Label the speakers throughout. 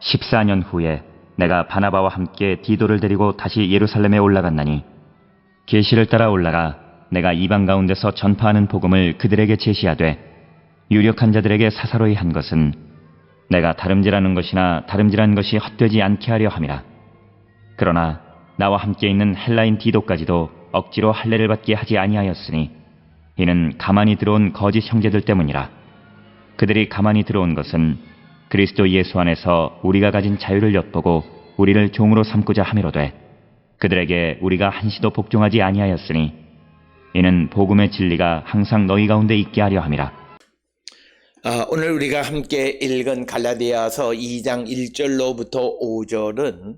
Speaker 1: 14년 후에 내가 바나바와 함께 디도를 데리고 다시 예루살렘에 올라갔나니 계시를 따라 올라가 내가 이방 가운데서 전파하는 복음을 그들에게 제시하되 유력한 자들에게 사사로이 한 것은 내가 다름질하는 것이나 다름질한 것이 헛되지 않게 하려 함이라. 그러나 나와 함께 있는 헬라인 디도까지도 억지로 할례를 받게 하지 아니하였으니 이는 가만히 들어온 거짓 형제들 때문이라. 그들이 가만히 들어온 것은 그리스도 예수 안에서 우리가 가진 자유를 엿보고 우리를 종으로 삼고자 함이로되 그들에게 우리가 한시도 복종하지 아니하였으니 이는 복음의 진리가 항상 너희 가운데 있게 하려 함이라.
Speaker 2: 오늘 우리가 함께 읽은 갈라디아서 2장 1절로부터 5절은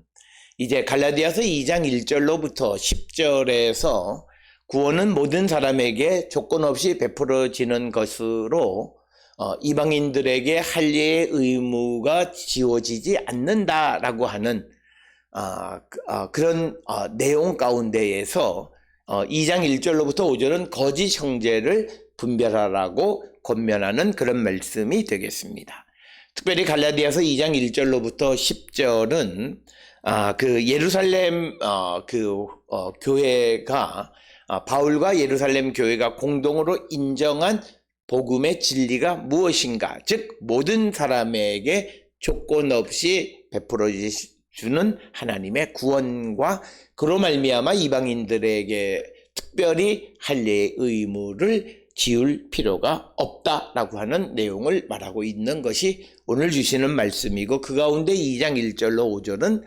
Speaker 2: 이제 갈라디아서 2장 1절로부터 10절에서 구원은 모든 사람에게 조건 없이 베풀어지는 것으로 이방인들에게 할례의 의무가 지워지지 않는다라고 하는 그런 내용 가운데에서 2장 1절로부터 5절은 거짓 형제를 분별하라고 권면하는 그런 말씀이 되겠습니다. 특별히 갈라디아서 2장 1절로부터 10절은 그 예루살렘 교회가 바울과 예루살렘 교회가 공동으로 인정한 복음의 진리가 무엇인가, 즉 모든 사람에게 조건 없이 베풀어 주는 하나님의 구원과 그로 말미암아 이방인들에게 특별히 할례의 의무를 지울 필요가 없다라고 하는 내용을 말하고 있는 것이 오늘 주시는 말씀이고, 그 가운데 2장 1절로 5절은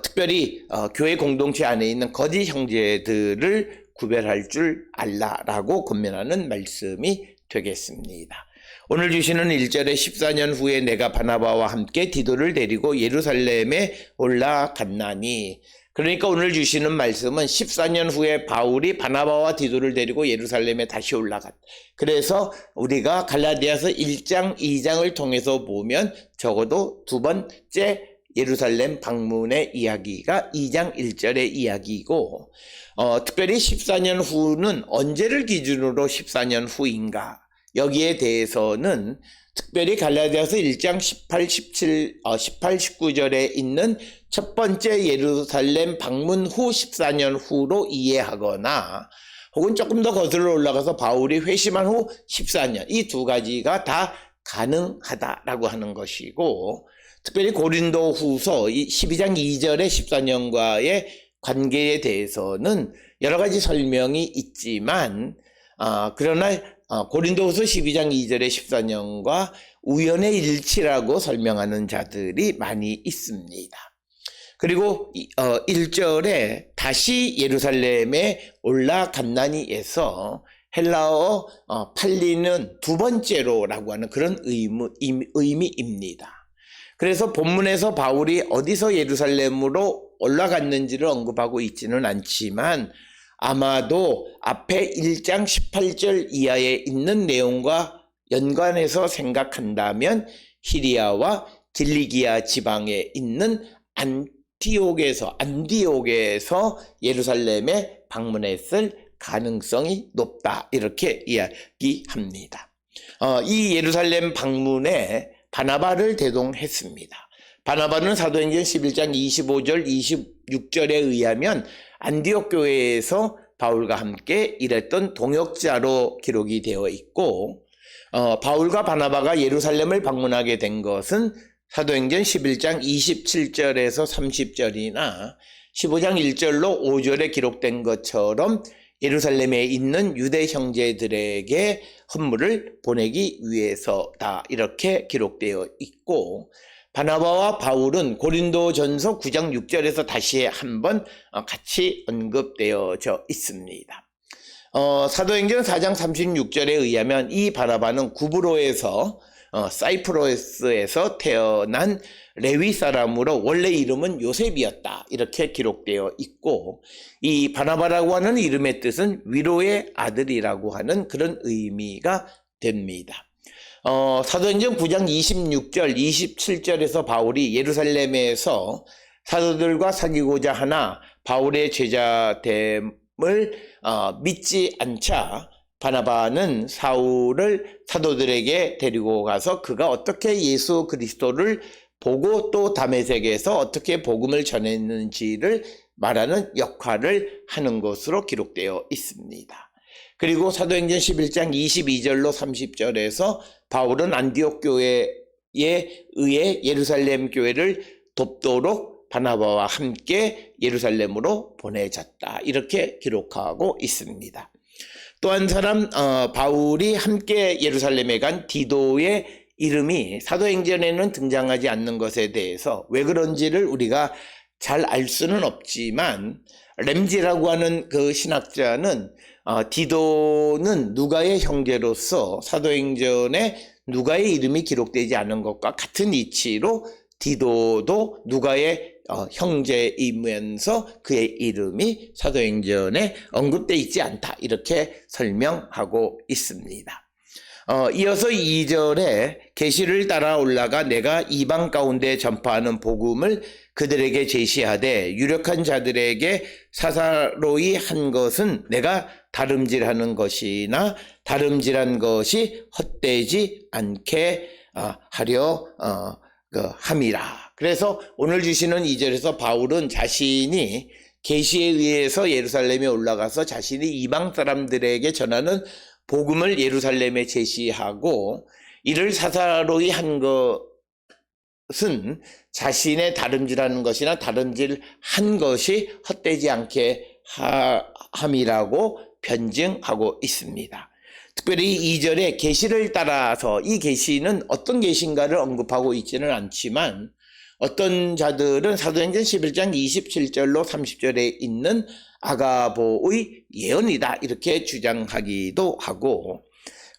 Speaker 2: 특별히 교회 공동체 안에 있는 거짓 형제들을 구별할 줄 알라라고 권면하는 말씀이 되겠습니다. 오늘 주시는 1절에 14년 후에 내가 바나바와 함께 디도를 데리고 예루살렘에 올라갔나니, 그러니까 오늘 주시는 말씀은 14년 후에 바울이 바나바와 디도를 데리고 예루살렘에 다시 올라갔다. 그래서 우리가 갈라디아서 1장, 2장을 통해서 보면 적어도 두 번째 예루살렘 방문의 이야기가 2장 1절의 이야기이고, 특별히 14년 후는 언제를 기준으로 14년 후인가? 여기에 대해서는 특별히 갈라디아서 1장 18, 19절에 있는 첫 번째 예루살렘 방문 후 14년 후로 이해하거나, 혹은 조금 더 거슬러 올라가서 바울이 회심한 후 14년, 이 두 가지가 다 가능하다라고 하는 것이고, 특별히 고린도 후서 12장 2절의 14년과의 관계에 대해서는 여러 가지 설명이 있지만, 그러나 고린도후서 12장 2절의 14년과 우연의 일치라고 설명하는 자들이 많이 있습니다. 그리고 1절에 다시 예루살렘에 올라갔나니에서 헬라어 팔리는 두 번째로라고 하는 그런 의미입니다. 그래서 본문에서 바울이 어디서 예루살렘으로 올라갔는지를 언급하고 있지는 않지만, 아마도 앞에 1장 18절 이하에 있는 내용과 연관해서 생각한다면 히리아와 길리기아 지방에 있는 안디옥에서 예루살렘에 방문했을 가능성이 높다, 이렇게 이야기합니다. 이 예루살렘 방문에 바나바를 대동했습니다. 바나바는 사도행전 11장 25절 26절에 의하면 안디옥 교회에서 바울과 함께 일했던 동역자로 기록이 되어 있고, 바울과 바나바가 예루살렘을 방문하게 된 것은 사도행전 11장 27절에서 30절이나 15장 1절로 5절에 기록된 것처럼 예루살렘에 있는 유대 형제들에게 헌물을 보내기 위해서다, 이렇게 기록되어 있고, 바나바와 바울은 고린도전서 9장 6절에서 다시 한번 같이 언급되어져 있습니다. 사도행전 4장 36절에 의하면 이 바나바는 구브로에서 사이프러스에서 태어난 레위 사람으로 원래 이름은 요셉이었다, 이렇게 기록되어 있고, 이 바나바라고 하는 이름의 뜻은 위로의 아들이라고 하는 그런 의미가 됩니다. 사도행전 9장 26절 27절에서 바울이 예루살렘에서 사도들과 사귀고자 하나 바울의 제자됨을 믿지 않자 바나바는 사울을 사도들에게 데리고 가서 그가 어떻게 예수 그리스도를 보고 또 다메섹에서 어떻게 복음을 전했는지를 말하는 역할을 하는 것으로 기록되어 있습니다. 그리고 사도행전 11장 22절로 30절에서 바울은 안디옥 교회에 의해 예루살렘 교회를 돕도록 바나바와 함께 예루살렘으로 보내졌다. 이렇게 기록하고 있습니다. 또 한 사람 바울이 함께 예루살렘에 간 디도의 이름이 사도행전에는 등장하지 않는 것에 대해서 왜 그런지를 우리가 잘 알 수는 없지만 램지라고 하는 그 신학자는 디도는 누가의 형제로서 사도행전에 누가의 이름이 기록되지 않은 것과 같은 이치로 디도도 누가의 형제이면서 그의 이름이 사도행전에 언급되어 있지 않다. 이렇게 설명하고 있습니다. 이어서 2절에 계시를 따라 올라가 내가 이방 가운데 전파하는 복음을 그들에게 제시하되 유력한 자들에게 사사로이 한 것은 내가 다름질하는 것이나 다름질한 것이 헛되지 않게 하려 함이라. 그래서 오늘 주시는 2절에서 바울은 자신이 계시에 의해서 예루살렘에 올라가서 자신이 이방 사람들에게 전하는 복음을 예루살렘에 제시하고 이를 사사로이 한 것은 자신의 다름질하는 것이나 다름질한 것이 헛되지 않게 함이라고 변증하고 있습니다. 특별히 2절에 계시를 따라서 이 계시는 어떤 계시인가를 언급하고 있지는 않지만 어떤 자들은 사도행전 11장 27절로 30절에 있는 아가보의 예언이다 이렇게 주장하기도 하고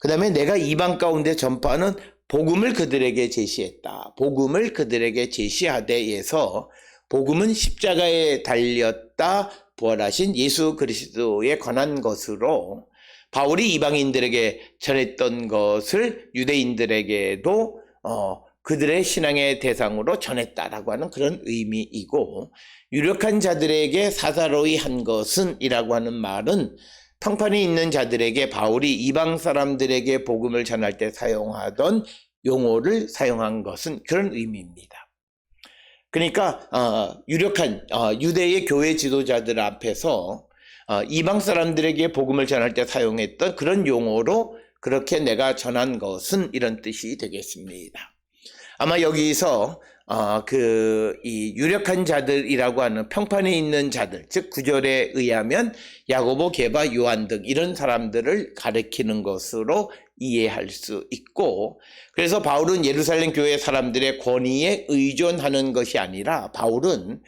Speaker 2: 그 다음에 내가 이방 가운데 전파하는 복음을 그들에게 제시했다. 복음을 그들에게 제시하되에서 복음은 십자가에 달렸다 부활하신 예수 그리스도에 관한 것으로 바울이 이방인들에게 전했던 것을 유대인들에게도 그들의 신앙의 대상으로 전했다라고 하는 그런 의미이고 유력한 자들에게 사사로이 한 것은 이라고 하는 말은 평판에 있는 자들에게 바울이 이방 사람들에게 복음을 전할 때 사용하던 용어를 사용한 것은 그런 의미입니다. 그러니까 유력한 유대의 교회 지도자들 앞에서 이방 사람들에게 복음을 전할 때 사용했던 그런 용어로 그렇게 내가 전한 것은 이런 뜻이 되겠습니다. 아마 여기서 이 유력한 자들이라고 하는 평판에 있는 자들, 즉 9절에 의하면 야고보, 게바, 요한 등 이런 사람들을 가리키는 것으로 이해할 수 있고 그래서 바울은 예루살렘 교회 사람들의 권위에 의존하는 것이 아니라 바울은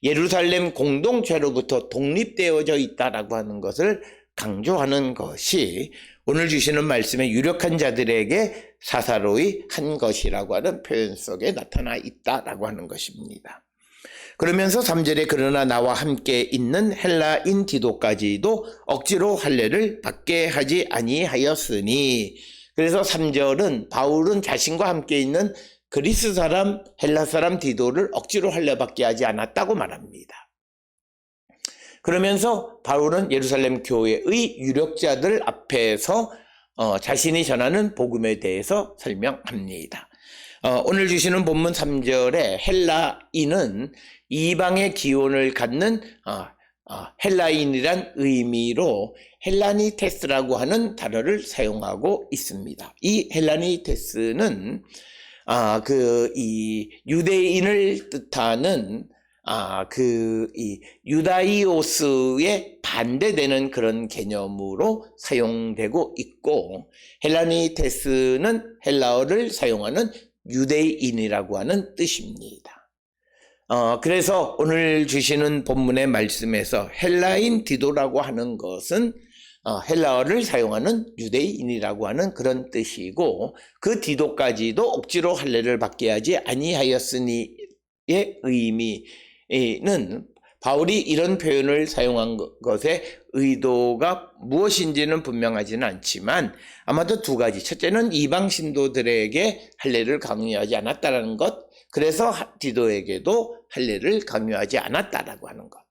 Speaker 2: 예루살렘 공동체로부터 독립되어져 있다라고 하는 것을 강조하는 것이 오늘 주시는 말씀에 유력한 자들에게 사사로이 한 것이라고 하는 표현 속에 나타나 있다라고 하는 것입니다. 그러면서 3절에 그러나 나와 함께 있는 헬라인 디도까지도 억지로 할례를 받게 하지 아니하였으니 그래서 3절은 바울은 자신과 함께 있는 그리스 사람, 헬라 사람 디도를 억지로 할례 받게 하지 않았다고 말합니다. 그러면서 바울은 예루살렘 교회의 유력자들 앞에서 자신이 전하는 복음에 대해서 설명합니다. 오늘 주시는 본문 3절에 헬라인은 이방의 기원을 갖는 헬라인이란 의미로 헬라니테스라고 하는 단어를 사용하고 있습니다. 이 헬라니테스는 이 유대인을 뜻하는 이 유다이오스에 반대되는 그런 개념으로 사용되고 있고 헬라니테스는 헬라어를 사용하는 유대인이라고 하는 뜻입니다. 그래서 오늘 주시는 본문의 말씀에서 헬라인 디도라고 하는 것은 헬라어를 사용하는 유대인이라고 하는 그런 뜻이고 그 디도까지도 억지로 할례를 받게 하지 아니하였으니의 의미는 바울이 이런 표현을 사용한 것의 의도가 무엇인지는 분명하지는 않지만 아마도 두 가지. 첫째는 이방 신도들에게 할례를 강요하지 않았다는 것. 그래서 디도에게도 할례를 강요하지 않았다라고 하는 것.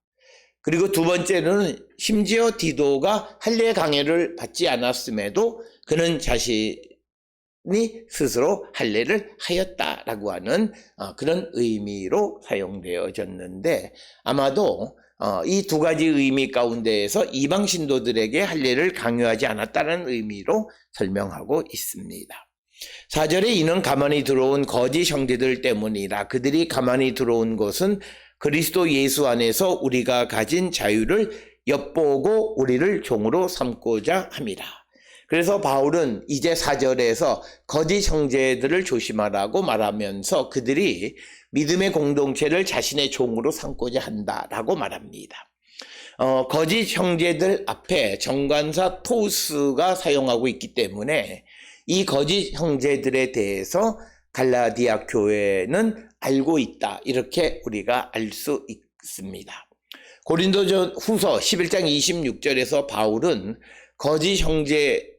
Speaker 2: 그리고 두 번째는 심지어 디도가 할례 강요를 받지 않았음에도 그는 자신의 스스로 할례를 하였다라고 하는 그런 의미로 사용되어졌는데, 아마도 이 두 가지 의미 가운데에서 이방 신도들에게 할례를 강요하지 않았다는 의미로 설명하고 있습니다. 4절에 이는 가만히 들어온 거짓 형제들 때문이라. 그들이 가만히 들어온 것은 그리스도 예수 안에서 우리가 가진 자유를 엿보고 우리를 종으로 삼고자 함이라. 그래서 바울은 이제 4절에서 거짓 형제들을 조심하라고 말하면서 그들이 믿음의 공동체를 자신의 종으로 삼고자 한다라고 말합니다. 거짓 형제들 앞에 정관사 토우스가 사용하고 있기 때문에 이 거짓 형제들에 대해서 갈라디아 교회는 알고 있다, 이렇게 우리가 알 수 있습니다. 고린도전 후서 11장 26절에서 바울은 거짓 형제의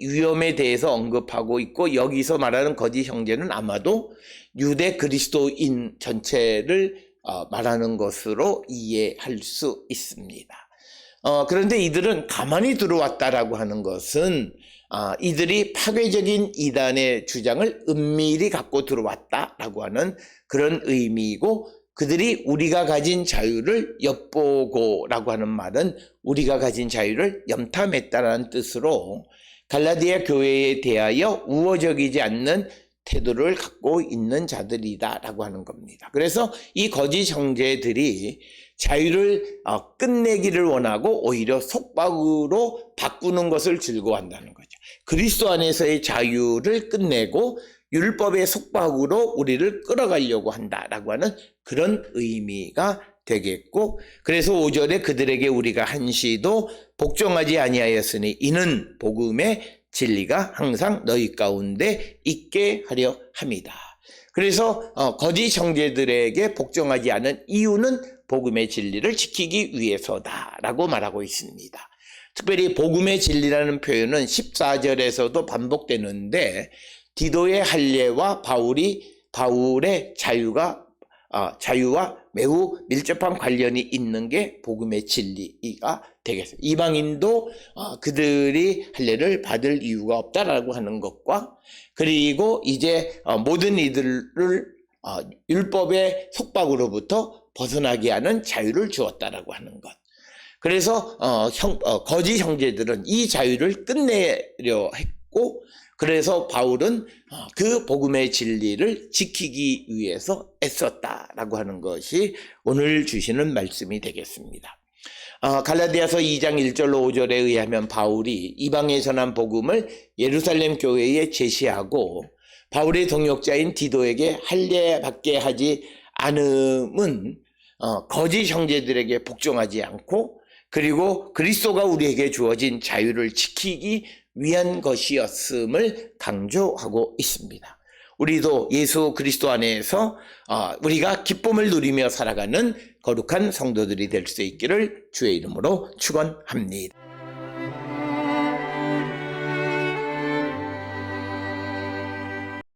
Speaker 2: 위험에 대해서 언급하고 있고, 여기서 말하는 거짓 형제는 아마도 유대 그리스도인 전체를 말하는 것으로 이해할 수 있습니다. 그런데 이들은 가만히 들어왔다라고 하는 것은 이들이 파괴적인 이단의 주장을 은밀히 갖고 들어왔다라고 하는 그런 의미이고, 그들이 우리가 가진 자유를 엿보고라고 하는 말은 우리가 가진 자유를 염탐했다라는 뜻으로 갈라디아 교회에 대하여 우호적이지 않는 태도를 갖고 있는 자들이다라고 하는 겁니다. 그래서 이 거짓 형제들이 자유를 끝내기를 원하고 오히려 속박으로 바꾸는 것을 즐거워한다는 거죠. 그리스도 안에서의 자유를 끝내고 율법의 속박으로 우리를 끌어가려고 한다라고 하는 그런 의미가 되겠고, 그래서 5절에 그들에게 우리가 한시도 복종하지 아니하였으니 이는 복음의 진리가 항상 너희 가운데 있게 하려 함이다. 그래서 거짓 형제들에게 복종하지 않은 이유는 복음의 진리를 지키기 위해서다라고 말하고 있습니다. 특별히 복음의 진리라는 표현은 14절에서도 반복되는데, 디도의 할례와 바울의 자유와 매우 밀접한 관련이 있는 게 복음의 진리가 되겠어요. 이방인도 그들이 할례를 받을 이유가 없다라고 하는 것과, 그리고 이제 모든 이들을 율법의 속박으로부터 벗어나게 하는 자유를 주었다라고 하는 것. 그래서 거짓 형제들은 이 자유를 끝내려 했고, 그래서 바울은 그 복음의 진리를 지키기 위해서 애썼다라고 하는 것이 오늘 주시는 말씀이 되겠습니다. 갈라디아서 2장 1절로 5절에 의하면 바울이 이방에 전한 복음을 예루살렘 교회에 제시하고, 바울의 동역자인 디도에게 할례받게 하지 않음은 거짓 형제들에게 복종하지 않고, 그리고 그리스도가 우리에게 주어진 자유를 지키기 위한 것이었음을 강조하고 있습니다. 우리도 예수 그리스도 안에서 우리가 기쁨을 누리며 살아가는 거룩한 성도들이 될 수 있기를 주의 이름으로 축원합니다.